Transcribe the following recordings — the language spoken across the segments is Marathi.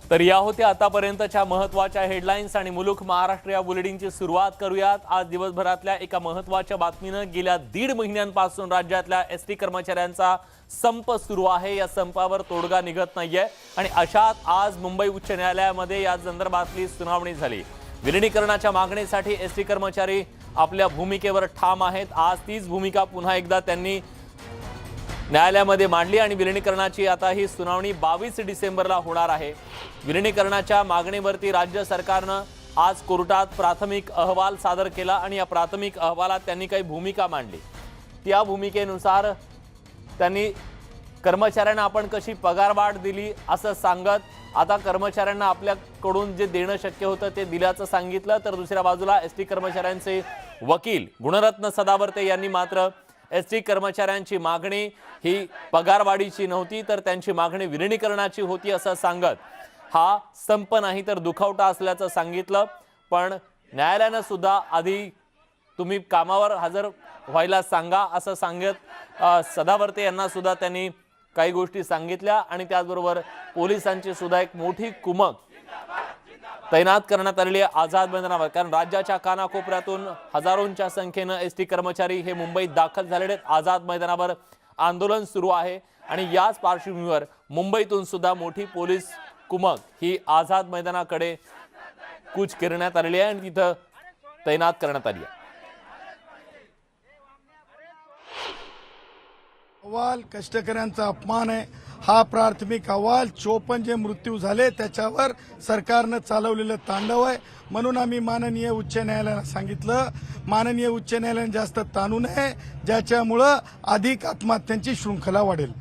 तर या होत्या आतापर्यंतच्या महत्त्वाच्या हेडलाईन्स आणि मुलुक महाराष्ट्र या बुलेटिनची सुरुवात करूयात। आज दिवसभरातल्या एका महत्त्वाच्या बातमीनं गेल्या 1.5 महिन्यांपासून राज्यातल्या एसटी कर्मचाऱ्यांचा संप सुरू आहे। या संपावर तोडगा निघत नाहीये आणि अशात आज मुंबई उच्च न्यायालयामध्ये या संदर्भातली सुनावणी झाली। विलीनीकरणाच्या मागणीसाठी एसटी कर्मचारी आपल्या भूमिकेवर ठाम आहेत। आज तीच भूमिका पुन्हा एकदा त्यांनी न्यायालयामध्ये मांडली आणि विलीनीकरणाची आता ही सुनावणी 22 डिसेंबरला होणार आहे। विलीनीकरणाच्या मागणीवरती राज्य सरकारने आज कोर्टात प्राथमिक अहवाल सादर केला आणि या प्राथमिक अहवालात त्यांनी काही भूमिका मांडली। त्या भूमिकेनुसार त्यांनी कर्मचाऱ्यांना आपण कशी पगारवाढ दिली असं सांगत आता कर्मचाऱ्यांना आपल्याकडून जे देणं शक्य होतं ते दिल्याचं सांगितलं। तर दुसऱ्या बाजूला एसटी कर्मचाऱ्यांचे वकील गुणरत्न सदावर्ते यांनी मात्र एसटी कर्मचाऱ्यांची मागणी ही पगारवाढीची नव्हती तर त्यांची मागणी विलीनीकरणाची होती असं सांगत हा संप नाही तर दुखावटा असल्याचं सांगितलं। पण न्यायालयाने सुद्धा आधी तुम्ही कामावर हजर व्हायला सांगा असं सांगत सदावर्ते यांना सुद्धा त्यांनी काही गोष्टी सांगितल्या आणि त्याचबरोबर पोलिसांची सुद्धा एक मोठी कुमक तैनात करण्यात आलेली आहे आझाद मैदानावर। कारण राज्याच्या कानाकोपऱ्यातून हजारोंच्या संख्येने एसटी कर्मचारी हे मुंबईत दाखल झालेले आहेत। आझाद मैदानावर आंदोलन सुरू आहे आणि याच पार्श्वभूमीवर मुंबईतून सुद्धा मोठी पोलीस कुमक ही आझाद मैदानाकडे कूच करण्यात आलेली आहे आणि तिथं तैनात करण्यात आली आहे। अहवाल कष्टकऱ्यांचा अपमान आहे। हा प्राथमिक अहवाल 54 जे मृत्यू झाले त्याच्यावर सरकारनं चालवलेलं तांडव आहे। म्हणून आम्ही माननीय उच्च न्यायालयाला सांगितलं माननीय उच्च न्यायालयाने जास्त ताणू नये ज्याच्यामुळं अधिक आत्महत्यांची शृंखला वाढेल।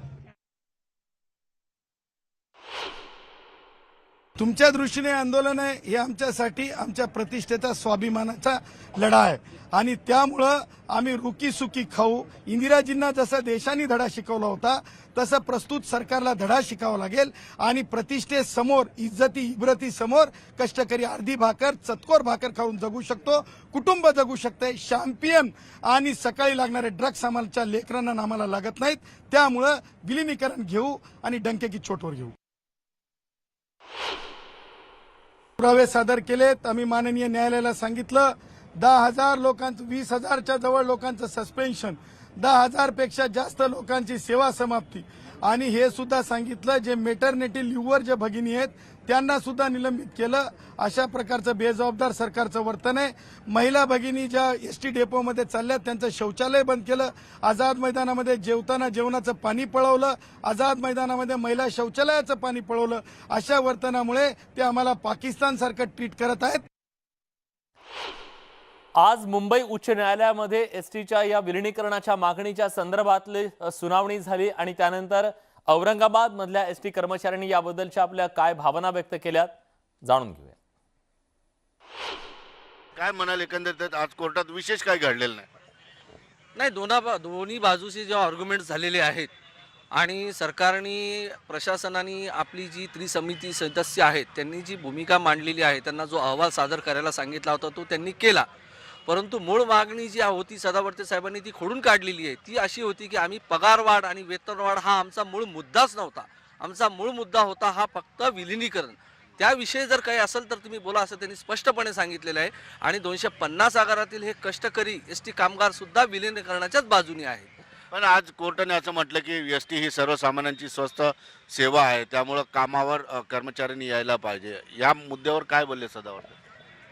तुमच्या दृष्टीने आंदोलन आहे हे आमच्यासाठी आमच्या प्रतिष्ठेचा स्वाभिमानाचा लढा आहे आणि त्यामुळं आम्ही रुकी सुकी खाऊ। इंदिराजींना जसा देशाने धडा शिकवला होता तसं प्रस्तुत सरकारला धडा शिकावा लागेल आणि प्रतिष्ठेसमोर इज्जती इब्रती समोर कष्टकरी अर्धी भाकर चतकोर भाकर खाऊन जगू शकतो, कुटुंब जगू शकते। शॅम्पियन आणि सकाळी लागणारे ड्रग्स आम्हाला लेकरांना आम्हाला लागत नाहीत। त्यामुळं विलीनीकरण घेऊ आणि डंके की चोटवर घेऊ। पुरावे सादर केलेत। आम्ही माननीय न्यायालयाला सांगितलं 10,000 लोकांचं 20,000च्या जवळ लोकांचं सस्पेन्शन, 10,000 पेक्षा जास्त लोकांची सेवा समाप्ती आणि हे सुद्धा सांगितलं जे मेटर्निटी लिव्हवर जे भगिनी आहेत त्यांना सुद्धा निलंबित केलं। अशा प्रकारचं बेजबाबदार सरकारचं वर्तन आहे। महिला भगिनी ज्या एसटी डेपोमध्ये चालल्या त्यांचं शौचालय बंद केलं, आझाद मैदानामध्ये जेवताना जेवणाचं पाणी पळवलं, आझाद मैदानामध्ये महिला शौचालयाचं पाणी पळवलं। अशा वर्तनामुळे ते आम्हाला पाकिस्तानसारखं ट्रीट करत आहेत। आज मुंबई उच्च न्यायालयामध्ये एसटीच्या या विलीनीकरणाच्या मागणीच्या संदर्भातली सुनावणी झाली आणि त्यानंतर औरंगाबाद मधल्या एसटी कर्मचाऱ्यांनी याबद्दलच्या आपल्या काय भावना व्यक्त केल्यात जाणून घेऊया। काय म्हणाल एकंदरीत आज कोर्टात विशेष काय घडलेलं नाही। दोन्ही बाजूचे जे आर्ग्युमेंट झालेले आहेत आणि सरकारने प्रशासनाने आपली जी त्रिसमिती सदस्य आहेत त्यांनी जी भूमिका मांडलेली आहे त्यांना जो अहवाल सादर करायला सांगितला होता तो त्यांनी केला। परंतु मूळ मागणी जी होती सदावर्ते साहेबांनी ती खोडून काढलेली आहे। ती अशी होती की आम्ही पगारवाढ आणि वेतनवाढ हा आमचा मूळ मुद्दाच नव्हता। आमचा मूळ मुद्दा होता हा फक्त विलीनीकरण। त्याविषयी जर काही असेल तर तुम्ही बोला असं त्यांनी स्पष्टपणे सांगितलेलं आहे आणि 250 आगारातील हे कष्टकरी एसटी कामगार सुद्धा विलीनीकरणाच्याच बाजूने आहेत। पण आज कोर्टाने असं म्हटलं की एसटी ही सर्वसामान्यांची स्वस्त सेवा आहे त्यामुळे कामावर कर्मचाऱ्यांनी यायला पाहिजे। या मुद्द्यावर काय बोलले सदावर्ते?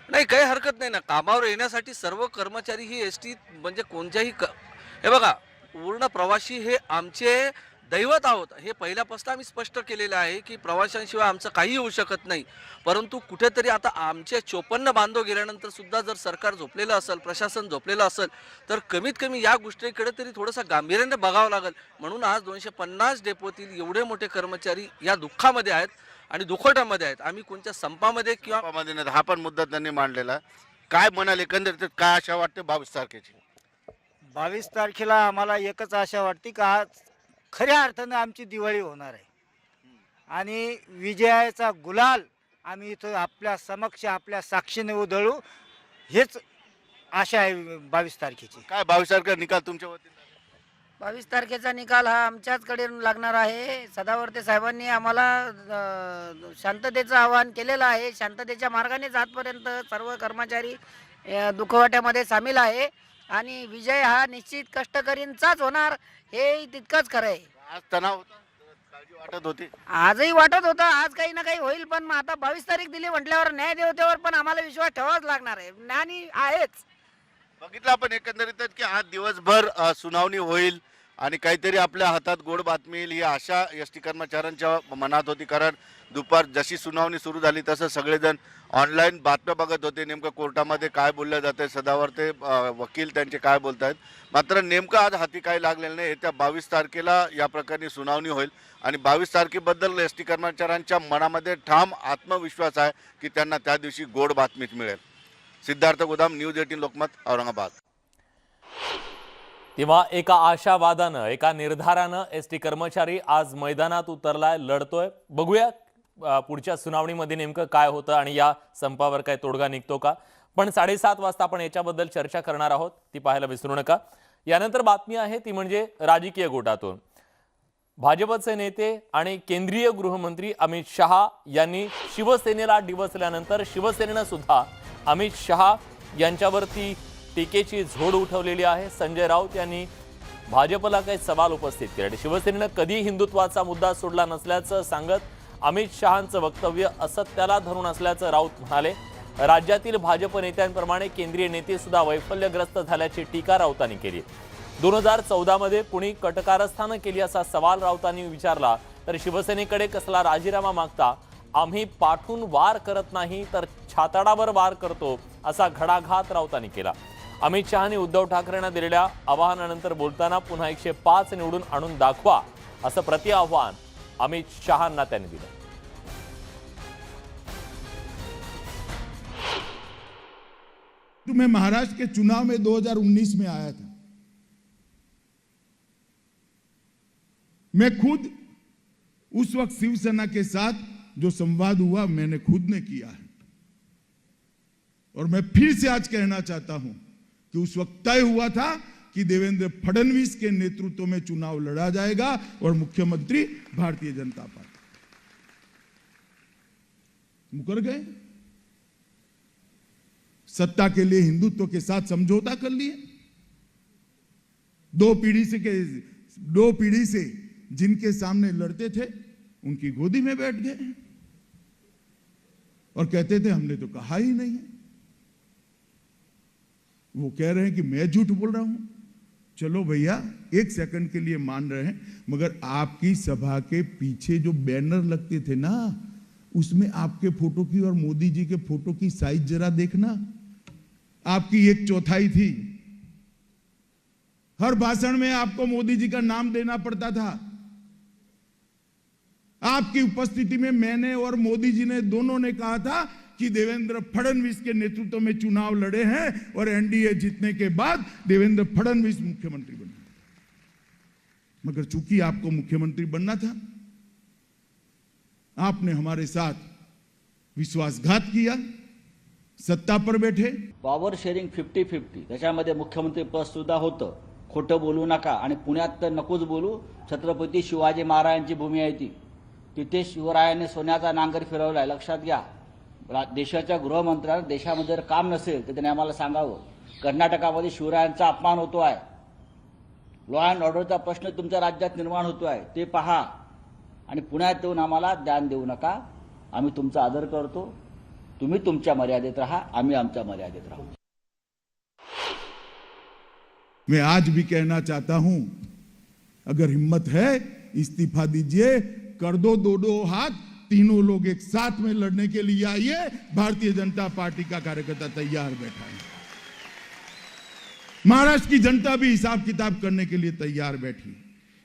नाही, काही हरकत नाही ना। कामावर येण्यासाठी सर्व कर्मचारी ही एसटी म्हणजे कोणत्याही हे बघा पूर्ण प्रवासी हे आमचे दैवत आहोत हे पहिल्यापासून आम्ही स्पष्ट केलेलं आहे की प्रवाशांशिवाय आमचं काही होऊ शकत नाही। परंतु कुठेतरी आता आमचे 54 बांधव गेल्यानंतर सुद्धा जर सरकार झोपलेलं असेल प्रशासन झोपलेलं असेल तर कमीत कमी या गोष्टीकडे तरी थोडंसं गांभीर्याने बघावं लागेल। म्हणून आज 250 डेपोतील एवढे मोठे कर्मचारी या दुःखामध्ये आहेत आणि दुखोट्यामध्ये आहेत। आम्ही कोणत्या संपामध्ये किंवा हा पण मुद्दा त्यांनी मांडलेला। काय म्हणाल एकंदरीत काय आशा वाटते 22 तारखेची? 22 तारखेला आम्हाला एकच आशा वाटते की आज खऱ्या अर्थाने आमची दिवाळी होणार आहे आणि विजयाचा गुलाल आम्ही इथं आपल्या समक्ष आपल्या साक्षीने उधळू हेच आशा आहे 22 तारखेची। काय 22 तारखेचा निकाल तुमच्या वतीने? 22 तारखेचा निकाल हा आमच्याचकडे लागणार आहे. सदावर्ते साहेबांनी आम्हाला शांततेचं आवाहन केलेलं आहे. शांततेच्या मार्गानेच आजपर्यंत सर्व कर्मचारी दुखवट्यामध्ये सामील आहे आणि विजय हा निश्चित कष्टकरींचाच होणार हे तितकंच खरं आहे. आज तणाव होता, काळजी वाटत होती. आजही वाटत होतं आज काही ना काही होईल, पण मग आता 22 तारीख दिली म्हटल्यावर न्यायदेवतेवर पण आम्हाला विश्वास ठेवावाच लागणार आहे. ज्ञानी आहेच. बघितलं आपण एकंदरीतच की आज दिवसभर सुनावणी होईल आणि काहीतरी आपल्या हातात गोड बातमी येईल ही आशा एसटी कर्मचाऱ्यांच्या मनात होती. कारण दुपार जशी सुनावणी सुरू झाली तसं सगळेजण ऑनलाईन बातम्या बघत होते, नेमकं कोर्टामध्ये काय बोललं जातंय, सदावर्ते वकील त्यांचे काय बोलत आहेत. मात्र नेमकं आज हाती काय लागलेलं नाही. येत्या 22 तारखेला या प्रकरणी सुनावणी होईल आणि 22 तारखेबद्दल एस टी कर्मचाऱ्यांच्या मनामध्ये ठाम आत्मविश्वास आहे की त्यांना त्या दिवशी गोड बातमीच मिळेल. सिद्धार्थ गोदाम, न्यूज 18 लोकमत, औरंगाबाद. तेव्हा एका आशावादानं, एका निर्धारानं एस टी कर्मचारी आज मैदानात उतरलाय, लढतोय. बघूया पुढच्या सुनावणीमध्ये नेमकं काय होतं आणि या संपावर काय तोडगा निघतो का. पण 7:30 वाजता आपण याच्याबद्दल चर्चा करणार आहोत, ती पाहायला विसरू नका. यानंतर बातमी आहे ती म्हणजे राजकीय गोटातून. भाजपचे नेते आणि केंद्रीय गृहमंत्री अमित शहा यांनी शिवसेनेला डिवचल्यानंतर शिवसेनेनं सुद्धा अमित शहा यांच्यावरती टीकेची झोड उठवलेली आहे. संजय राऊत यांनी भाजपला काही सवाल उपस्थित केले. शिवसेनेनं कधी हिंदुत्वाचा मुद्दा सोडला नसल्याचं सांगत अमित शहांचं वक्तव्य असत्याला धरून असल्याचं राऊत म्हणाले. राज्यातील भाजप नेत्यांप्रमाणे केंद्रीय नेते सुद्धा वैफल्यग्रस्त झाल्याची टीका राऊतांनी केली. 2014 मध्ये कुणी कटकारस्थानं केली असा सवाल राऊतांनी विचारला तर शिवसेनेकडे कसला राजीनामा मागता, आम्ही पाठून वार करत नाही तर छाताडावर वार करतो असा घणाघात राऊतांनी केला. अमित शहांनी उद्धव ठाकरेंना दिलेल्या आवाहनानंतर बोलताना पुन्हा 105 निवडून आणून दाखवा असं प्रतिआव्हान अमित शहांना त्यांनी दिलं. मैं महाराष्ट्र के चुनाव में 2019 में आया था. मैं खुद उस वक्त शिवसेना के साथ जो संवाद हुआ मैंने खुद ने किया है और मैं फिर से आज कहना चाहता हूं कि उस वक्त तय हुआ था कि देवेंद्र फडणवीस के नेतृत्व में चुनाव लड़ा जाएगा और मुख्यमंत्री भारतीय जनता पार्टी. मुकर गए, सत्ता के लिए हिंदुत्व के साथ समझौता कर लिए. दो पीढ़ी से जिनके सामने लड़ते थे उनकी गोदी में बैठ गए और कहते थे हमने तो कहा ही नहीं है. वो कह रहे हैं कि मैं झूठ बोल रहा हूं. चलो भैया, एक सेकंड के लिए मान रहे हैं, मगर आपकी सभा के पीछे जो बैनर लगते थे ना, उसमें आपके फोटो की और मोदी जी के फोटो की साइज जरा देखना. आपकी 1/4 थी. हर भाषण में आपको मोदी जी का नाम देना पड़ता था. आपकी उपस्थिति में मैंने और मोदी जी ने दोनों ने कहा था कि देवेंद्र फडणवीस के नेतृत्व में चुनाव लड़े हैं और एनडीए जीतने के बाद देवेंद्र फडणवीस मुख्यमंत्री बने. मगर चूंकि आपको मुख्यमंत्री बनना था, आपने हमारे साथ विश्वासघात किया, सत्ता पर बैठे. पॉवर शेअरिंग 50-50 त्याच्यामध्ये मुख्यमंत्री पद सुद्धा होतं. खोटं बोलू नका आणि पुण्यात तर नकोच बोलू. छत्रपती शिवाजी महाराजांची भूमी आहे ती. तिथे शिवरायांनी सोन्याचा नांगर फिरवलाय, लक्षात घ्या. देशाच्या गृहमंत्र्यांना देशामध्ये जर काम नसेल तर त्यांनी आम्हाला सांगावं. कर्नाटकामध्ये शिवरायांचा अपमान होतो आहे. लॉ अँड ऑर्डरचा प्रश्न तुमच्या राज्यात निर्माण होतो आहे, ते पहा. आणि पुण्यात येऊन आम्हाला ध्यान देऊ नका. आम्ही तुमचा आदर करतो. तुम्ही तुमच्या मर्यादेत राहा, आम्ही आमच्या मर्यादेत राहू. मैं आज भी कहना चाहता हूं, अगर हिम्मत है इस्तीफा दीजिए, कर दो 2 हाथ. तीनों लोग एक साथ में लड़ने के लिए आइए. भारतीय जनता पार्टी का कार्यकर्ता तैयार बैठा है. महाराष्ट्र की जनता भी हिसाब किताब करने के लिए तैयार बैठी.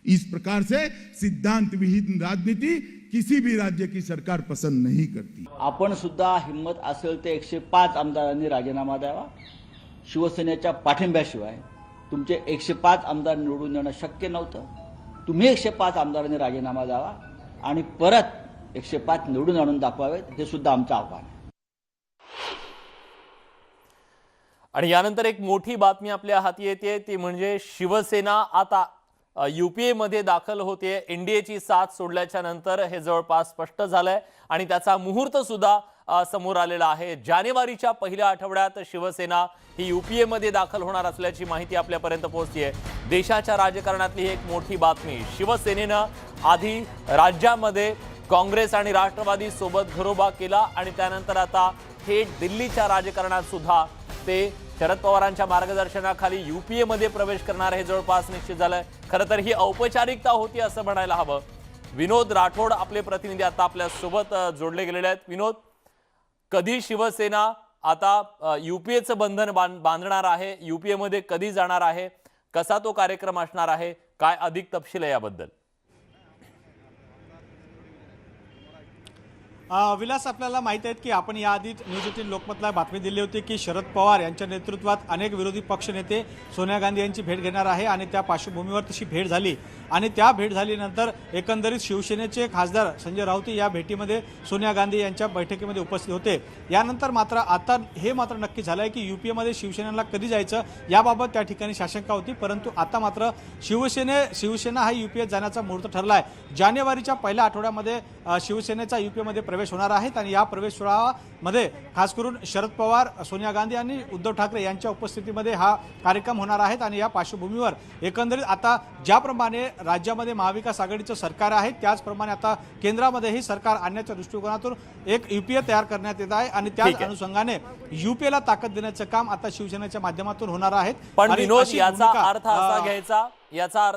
इस प्रकार से सिद्धांत विहीन राजनीति किसी भी राज्य की सरकार पसंद नहीं करती. आपण सुद्धा हिम्मत असेल ते 105 आमदारांनी राजीनामा द्यावा. शिवसेनेच्या पाठिंब्याशिवाय तुमचे 105 आमदार निवडून येणं शक्य नव्हतं. तुम्ही 105 आमदारांनी राजीनामा द्यावा आणि परत 105 निवडून आणून दाखवावेत, हे सुद्धा आमचं आव्हान आहे. आणि यानंतर एक मोठी बातमी आपल्या हाती येते ती म्हणजे शिवसेना आता UPA मध्ये दाखल होते। NDAची साथ सोडल्याच्या नंतर हे जवळपास स्पष्ट झालंय आणि त्याचा मुहूर्त सुद्धा समोर आलेला आहे। जानेवारीच्या पहिल्या आठवड्यात शिवसेना ही UPA मध्ये दाखल होणार असल्याची माहिती आपल्यापर्यंत पोहोचतीये। देशाच्या राजकारणातली एक मोठी बातमी, शिवसेनेनं आधी राज्यामध्ये काँग्रेस आणि राष्ट्रवादी सोबत घरोबा केला आणि त्यानंतर आता थेट दिल्लीच्या राजकारणात सुद्धा ते शरद पवारांच्या मार्गदर्शनाखाली UPA मध्ये प्रवेश करणार हे जवळपास निश्चित झालंय। खरं तर ही औपचारिकता होती असं म्हणायला हवं। विनोद राठोड आपले प्रतिनिधी आता आपल्या सोबत जोडले गेलेले आहेत। विनोद, कधी शिवसेना आता UPAचं बंधन बांधणार आहे, UPA मध्ये कधी जाणार आहे, कसा तो कार्यक्रम असणार आहे, काय अधिक तपशील आहे याबद्दल? विलास, आपल्याला माहित आहे की आपण याआधी न्यूज 18 लोकमतला बातमी दिली होती की शरद पवार यांच्या नेतृत्वात अनेक विरोधी पक्षनेते सोनिया गांधी यांची भेट घेणार आहे आणि त्या पार्श्वभूमीवर तशी भेट झाली आणि त्या भेट झाल्यानंतर एकंदरीत शिवसेनेचे खासदार संजय राऊत या भेटीमध्ये सोनिया गांधी यांच्या बैठकीमध्ये उपस्थित होते। यानंतर मात्र आता हे मात्र नक्की झालं आहे की UPA मध्ये शिवसेनेला कधी जायचं याबाबत त्या ठिकाणी शाशंका होती, परंतु आता मात्र शिवसेना हा UPA जाण्याचा मुहूर्त ठरला आहे। जानेवारीच्या पहिल्या आठवड्यामध्ये शिवसेनेचा UPA मध्ये प्रवेश होणार आहेत आणि या प्रवेश सोहळ्यामध्ये खास करून शरद पवार, सोनिया गांधी आणि उद्धव ठाकरे यांच्या उपस्थितीमध्ये हा कार्यक्रम होणार आहेत आणि या पार्श्वभूमीवर एकंदरीत आता ज्याप्रमाणे राज्यामध्ये महाविकास आघाडीचं सरकार आहे त्याचप्रमाणे आता केंद्रामध्येही सरकार आणण्याच्या दृष्टिकोनातून एक UPA तयार करण्यात येत आहे आणि त्याच अनुषंगाने UPA ला ताकद देण्याचं काम आता शिवसेनेच्या माध्यमातून होणार आहे। पण विनोद, याचा अर्थ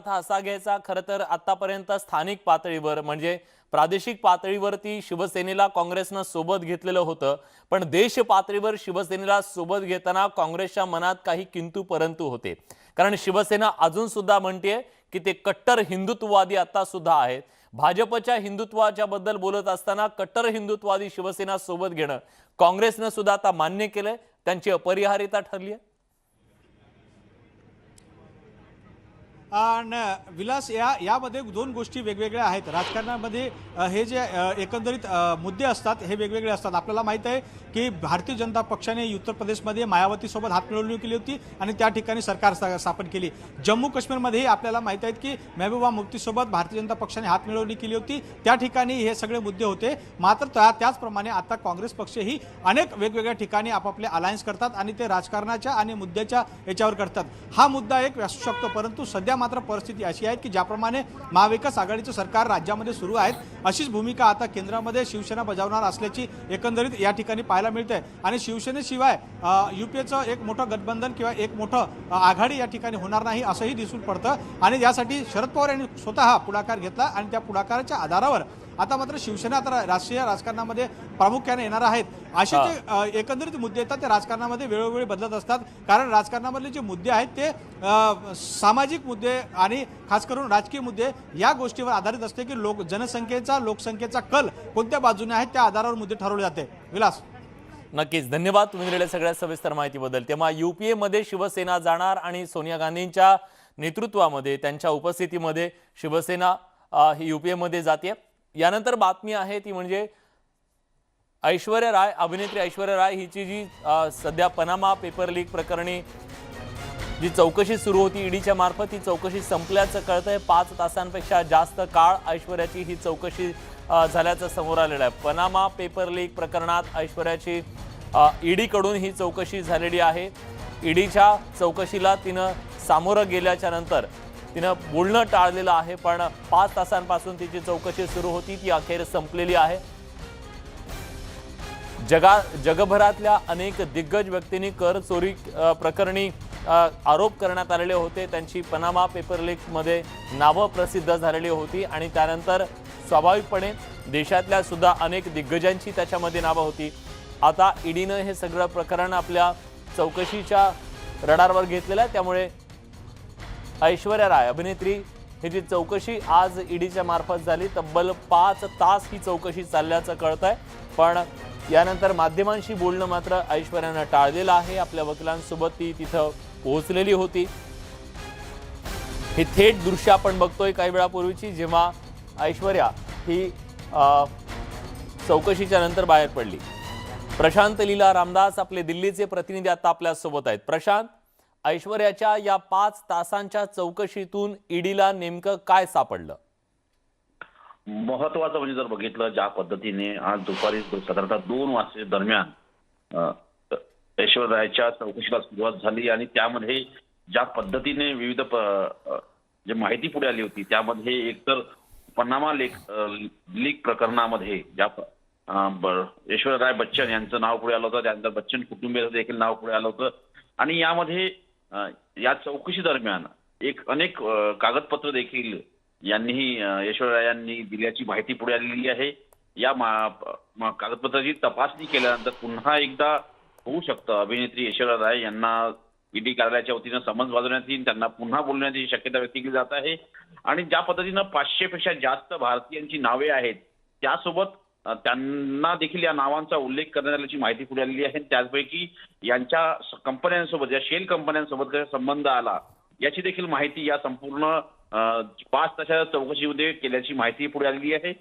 असा घ्यायचा खरं तर आतापर्यंत स्थानिक पातळीवर म्हणजे प्रादेशिक पातळीवरती शिवसेनेला काँग्रेसनं सोबत घेतलेलं होतं, पण देश पातळीवर शिवसेनेला सोबत घेताना काँग्रेसच्या मनात काही किंतु परंतु होते। कारण शिवसेना अजून सुद्धा म्हणते की ते कट्टर हिंदुत्ववादी आता सुद्धा आहेत। भाजपच्या हिंदुत्वाच्या बद्दल बोलत असताना कट्टर हिंदुत्ववादी शिवसेना सोबत घेणं काँग्रेसनं सुद्धा आता मान्य केलंय, त्यांची अपरिहार्यता ठरली आहे। विलास, यामध्ये दोन गोष्टी वेगवेगळ्या आहेत। राजकारणामध्ये हे जे एकंदरीत मुद्दे असतात हे वेगवेगळे असतात। आपल्याला माहित आहे की भारतीय जनता पक्षाने उत्तर प्रदेशमध्ये मायावतीसोबत हातमिळवणी केली होती आणि त्या ठिकाणी सरकार स्थापन केली। जम्मू काश्मीरमध्येही आपल्याला माहित आहे की महबूबा मुफ्तीसोबत भारतीय जनता पक्षाने हातमिळवणी केली होती, त्या ठिकाणी हे सगळे मुद्दे होते। मात्र त्याचप्रमाणे आता काँग्रेस पक्षही अनेक वेगवेगळ्या ठिकाणी आपापले अलायन्स करतात आणि ते राजकारणाच्या आणि मुद्द्याच्या याच्यावर करतात। हा मुद्दा एक असू शकतो, परंतु सध्या मात्र परिस्थिती अशी आहे की ज्याप्रमाणे महाविकास आघाडीचं सरकार राज्यामध्ये सुरू आहे अशीच भूमिका आता केंद्रामध्ये शिवसेना बजावणार असल्याची एकंदरीत या ठिकाणी पाहायला मिळते आणि शिवसेनेशिवाय UPAचं एक मोठं गठबंधन किंवा एक मोठं आघाडी या ठिकाणी होणार नाही असंही दिसून पडतं आणि यासाठी शरद पवार यांनी स्वतः पुढाकार घेतला आणि त्या पुढाकाराच्या आधारावर आता मात्र शिवसेना आता राष्ट्रीय राजकारणामध्ये प्रामुख्याने येणार आहेत। असे जे एकंदरीत मुद्दे येतात ते राजकारणामध्ये वेळोवेळी बदलत असतात, कारण राजकारणामधले जे मुद्दे आहेत ते सामाजिक मुद्दे आणि खास करून राजकीय मुद्दे या गोष्टीवर आधारित असते की लोकसंख्येचा कल कोणत्या बाजूने आहे त्या आधारावर मुद्दे ठरवले जाते। विलास, नक्कीच धन्यवाद तुम्ही दिलेल्या सगळ्या सविस्तर माहितीबद्दल। तेव्हा UPA मध्ये शिवसेना जाणार आणि सोनिया गांधींच्या नेतृत्वामध्ये त्यांच्या उपस्थितीमध्ये शिवसेना ही UPA मध्ये जाते। यानंतर बातमी आहे ती म्हणजे ऐश्वर्या राय, अभिनेत्री ऐश्वर्या राय हिची जी सध्या पनामा पेपर लीक प्रकरणी जी चौकशी सुरू होती ईडीच्या मार्फत, ती चौकशी संपल्याचं कळतंय। 5 तासांपेक्षा जास्त काळ ऐश्वर्याची ही चौकशी झाल्याचं समोर आलेलं आहे। पनामा पेपर लीक प्रकरणात ऐश्वर्याची ईडीकडून ही चौकशी झालेली आहे। ईडीच्या चौकशीला तिनं सामोरं गेल्याच्या नंतर तिनं बोलणं टाळलेलं आहे, पण 5 तासांपासून तिची चौकशी सुरू होती, ती अखेर संपलेली आहे। जगभरातल्या अनेक दिग्गज व्यक्तींनी कर चोरी प्रकरणी आरोप करण्यात आलेले होते, त्यांची पनामा पेपर लीक मध्ये नावं प्रसिद्ध झालेली होती आणि त्यानंतर स्वाभाविकपणे देशातल्या सुद्धा अनेक दिग्गजांची त्याच्यामध्ये नावं होती। आता ईडीनं हे सगळं प्रकरण आपल्या चौकशीच्या रडारवर घेतलेलं आहे, त्यामुळे ऐश्वर्या राय अभिनेत्री हिची चौकशी आज ईडीच्या मार्फत झाली। तब्बल 5 तास ही चौकशी चालल्याचं कळतंय, पण यानंतर माध्यमांशी बोलणं मात्र ऐश्वर्यानं टाळलेलं आहे। आपल्या वकिलांसोबत ती तिथं पोहोचलेली होती। ही थेट दृश्य आपण बघतोय काही वेळापूर्वीची, जेव्हा ऐश्वर्या ही चौकशीच्या नंतर बाहेर पडली। प्रशांत लीला रामदास आपले दिल्लीचे प्रतिनिधी आता आपल्या सोबत आहेत। प्रशांत, ऐश्वर्याच्या या 5 तासांच्या चौकशीतून ईडीला नेमकं काय सापडलं? महत्वाचं म्हणजे जर बघितलं ज्या पद्धतीने आज दुपारी साधारणतः 2 वाजता दरम्यान ऐश्वर्याच्या चौकशीला सुरुवात झाली आणि त्यामध्ये ज्या पद्धतीने विविध जे माहिती पुढे आली होती त्यामध्ये एकतर पनामा लीक प्रकरणामध्ये ज्या ऐश्वर्या बच्चन यांचं नाव पुढे आलं होतं, त्यानंतर बच्चन कुटुंबियाचं देखील नाव पुढे आलं होतं आणि यामध्ये या चौकशी दरम्यान अनेक कागदपत्र देखील यांनीही ऐश्वर्या यांनी दिल्याची माहिती पुढे आलेली आहे. या कागदपत्राची तपासणी केल्यानंतर पुन्हा एकदा होऊ शकतं अभिनेत्री ऐश्वर्या राय यांना ईडी कार्यालयाच्या वतीनं समन्स बजावण्यात येईल, त्यांना पुन्हा बोलण्याची शक्यता व्यक्त केली जात आहे आणि ज्या पद्धतीनं 500 पेक्षा जास्त भारतीयांची नावे आहेत त्यासोबत त्यांना देखील या नावांचा उल्लेख करण्यात आल्याची माहिती पुढे आलेली आहे. त्याचपैकी यांच्या कंपन्यांसोबत या शेल कंपन्यांसोबत कसा संबंध आला याची देखील माहिती या संपूर्ण 5 तासाच्या चौकशीमध्ये केल्याची माहिती पुढे आलेली आहे.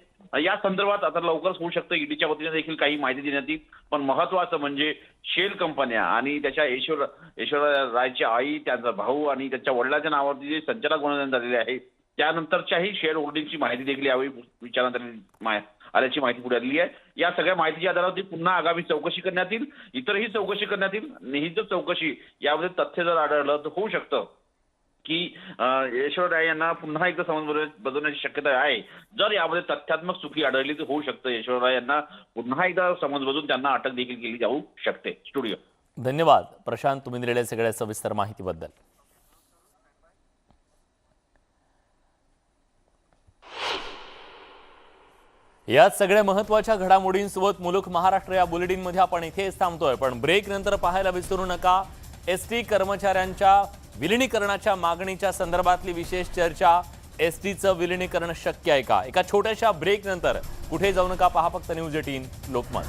या संदर्भात आता लवकरच होऊ शकतं ईडीच्या वतीने देखील काही माहिती देण्यात येईल. पण महत्वाचं म्हणजे शेल कंपन्या आणि त्याच्या ऐश्वर्या रायची आई, त्यांचा भाऊ आणि त्यांच्या वडिलांच्या नावावरती जे संचालक बनवण्यात आलेले आहे त्यानंतरच्याही शेअर होल्डिंगची माहिती देखील यावेळी विचारण्यात आल्याची माहिती पुढे आलेली आहे. या सगळ्या माहितीच्या आधारावरती पुन्हा आगामी चौकशी करण्यात येईल, इतरही चौकशी करण्यात येईल. ही जर चौकशी यामध्ये तथ्य जर आढळलं तर होऊ शकतं की ऐश्वर्या राय यांना पुन्हा एकदा समन्स बजावण्याची शक्यता आहे. जर यामध्ये तथ्यात्मक चुकी आढळली तर होऊ शकतं ऐश्वर्या राय यांना पुन्हा एकदा समन्स बजावून त्यांना अटक देखील केली जाऊ शकते. स्टुडिओ. धन्यवाद प्रशांत, तुम्ही दिलेल्या सगळ्या सविस्तर माहितीबद्दल. याच सगळ्या महत्त्वाच्या घडामोडींसोबत मुलुख महाराष्ट्र या बुलेटिनमध्ये आपण इथेच थांबतोय. पण ब्रेक नंतर पाहायला विसरू नका एसटी कर्मचाऱ्यांच्या विलिनीकरणाच्या मागणीच्या संदर्भातली विशेष चर्चा. एसटीचं विलिनीकरण शक्य आहे का? एका छोट्याशा ब्रेक नंतर कुठे जाऊ नका, पहा फक्त न्यूज 18 लोकमत.